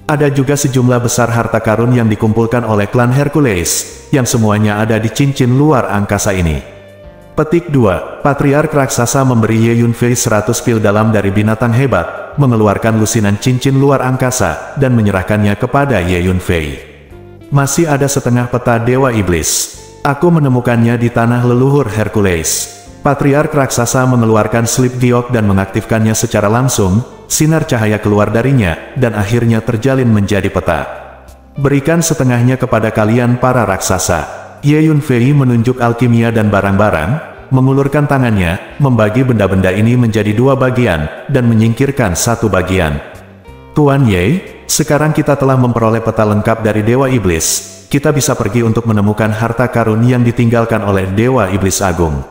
Ada juga sejumlah besar harta karun yang dikumpulkan oleh klan Hercules, yang semuanya ada di cincin luar angkasa ini. Petik 2. Patriark raksasa memberi Ye Yunfei 100 pil dalam dari binatang hebat, mengeluarkan lusinan cincin luar angkasa, dan menyerahkannya kepada Ye Yunfei. Masih ada setengah peta Dewa Iblis. Aku menemukannya di tanah leluhur Hercules. Patriark raksasa mengeluarkan slip giok dan mengaktifkannya secara langsung, sinar cahaya keluar darinya, dan akhirnya terjalin menjadi peta. Berikan setengahnya kepada kalian para raksasa. Ye Yunfei menunjuk alkimia dan barang-barang, mengulurkan tangannya, membagi benda-benda ini menjadi 2 bagian, dan menyingkirkan 1 bagian. Tuan Ye, sekarang kita telah memperoleh peta lengkap dari Dewa Iblis. Kita bisa pergi untuk menemukan harta karun yang ditinggalkan oleh Dewa Iblis Agung.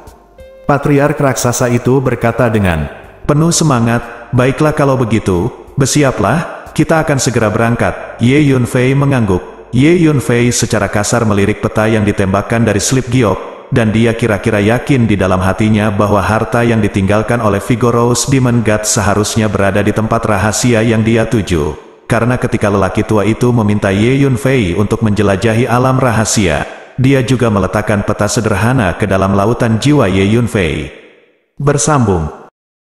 Patriark raksasa itu berkata dengan penuh semangat, baiklah kalau begitu, bersiaplah, kita akan segera berangkat. Ye Yunfei mengangguk. Ye Yunfei secara kasar melirik peta yang ditembakkan dari slip giok, dan dia kira-kira yakin di dalam hatinya bahwa harta yang ditinggalkan oleh Vigorous Demon God seharusnya berada di tempat rahasia yang dia tuju. Karena ketika lelaki tua itu meminta Ye Yunfei untuk menjelajahi alam rahasia, dia juga meletakkan peta sederhana ke dalam lautan jiwa Ye Yunfei. Bersambung.